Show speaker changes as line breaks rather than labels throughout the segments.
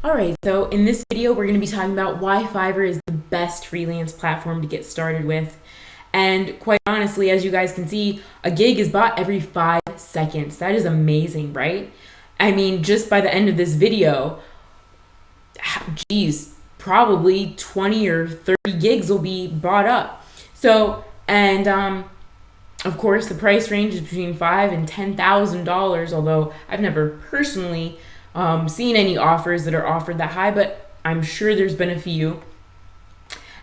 All right, so in this video, we're going to be talking about why Fiverr is the best freelance platform to get started with. And quite honestly, as you guys can see, a gig is bought every 5 seconds. That is amazing, right? I mean, just by the end of this video, geez, probably 20 or 30 gigs will be bought up. So, and of course, the price range is between $5,000 and $10,000. Although I've never personally seen any offers that are offered that high, but I'm sure there's been a few.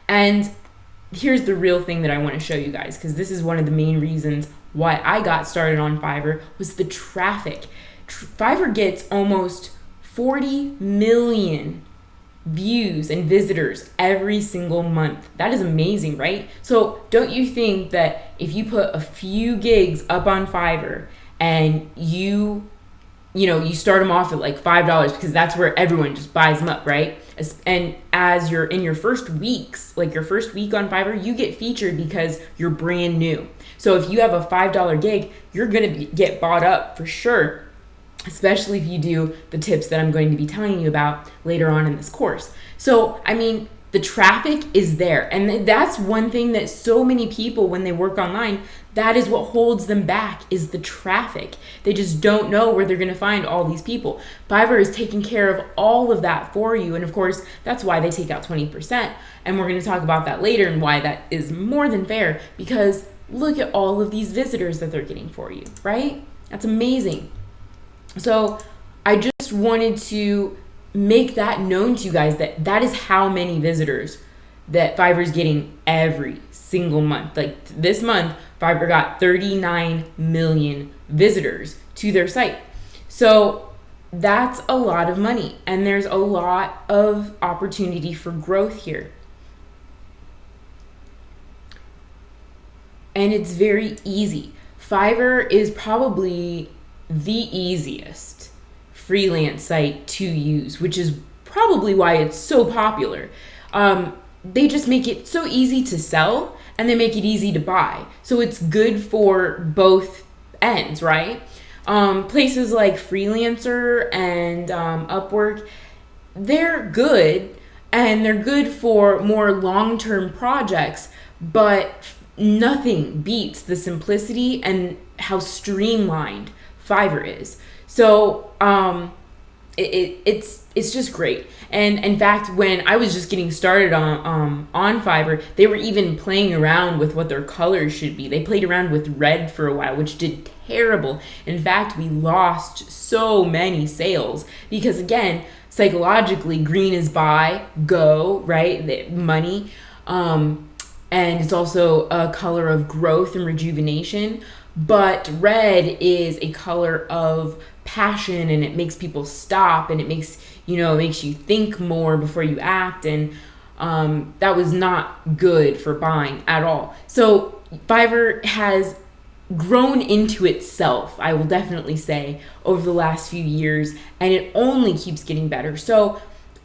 And here's the real thing that I want to show you guys, because this is one of the main reasons why I got started on Fiverr, was the traffic. Fiverr gets almost 40 million views and visitors every single month. That is amazing, right? So don't you think that if you put a few gigs up on Fiverr and you start them off at like $5, because that's where everyone just buys them up, right? And as you're in your first weeks, like your first week on Fiverr, you get featured because you're brand new. So if you have a $5 gig, you're gonna get bought up for sure, especially if you do the tips that I'm going to be telling you about later on in this course. So, I mean, the traffic is there. And that's one thing that so many people, when they work online, that is what holds them back, is the traffic. They just don't know where they're going to find all these people. Fiverr is taking care of all of that for you. And of course, that's why they take out 20%. And we're going to talk about that later and why that is more than fair, because look at all of these visitors that they're getting for you, right? That's amazing. So I just wanted to make that known to you guys, that that is how many visitors that Fiverr is getting every single month. Like this month, Fiverr got 39 million visitors to their site. So that's a lot of money, and there's a lot of opportunity for growth here. And it's very easy. Fiverr is probably the easiest freelance site to use, which is probably why it's so popular. They just make it so easy to sell, and they make it easy to buy. So it's good for both ends, right? Places like Freelancer and Upwork, they're good, and they're good for more long-term projects, but nothing beats the simplicity and how streamlined Fiverr is. So it's just great. And in fact, when I was just getting started on Fiverr, they were even playing around with what their colors should be. They played around with red for a while, which did terrible. In fact, we lost so many sales because, again, psychologically, green is buy, go, right? The money. And it's also a color of growth and rejuvenation. But red is a color of passion, and it makes people stop, and it makes you think more before you act. And that was not good for buying at all. So Fiverr has grown into itself, I will definitely say, over the last few years, and it only keeps getting better. So,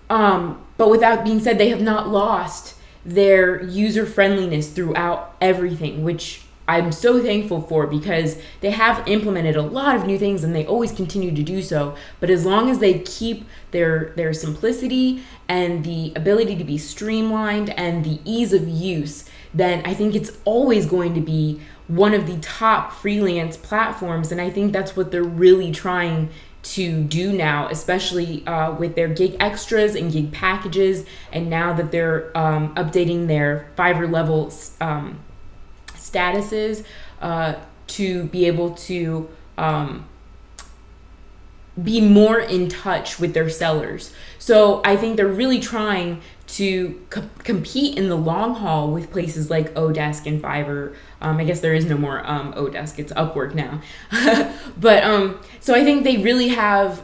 but with that being said, they have not lost their user friendliness throughout everything, which I'm so thankful for, because they have implemented a lot of new things, and they always continue to do so. But as long as they keep their simplicity and the ability to be streamlined and the ease of use, then I think it's always going to be one of the top freelance platforms. And I think that's what they're really trying to do now, especially with their gig extras and gig packages. And now that they're updating their Fiverr levels statuses to be able to be more in touch with their sellers. So I think they're really trying to compete in the long haul with places like Odesk and Fiverr. I guess there is no more Odesk, it's Upwork now. But so I think they really have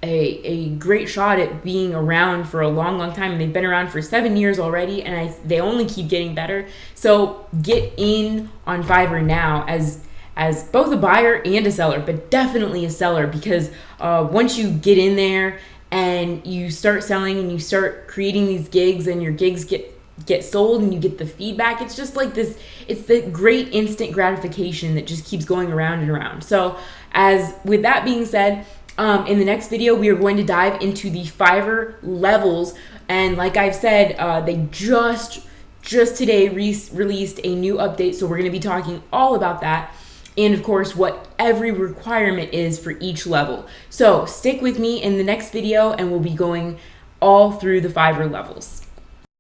a great shot at being around for a long time. And they've been around for 7 years already, and they only keep getting better. So get in on Fiverr now as both a buyer and a seller, but definitely a seller, because once you get in there and you start selling and you start creating these gigs, and your gigs get sold and you get the feedback, it's just like this, it's the great instant gratification that just keeps going around and around. So as with that being said, In the next video, we are going to dive into the Fiverr levels. And like I've said, they just today released a new update. So we're going to be talking all about that. And of course, what every requirement is for each level. So stick with me in the next video and we'll be going all through the Fiverr levels.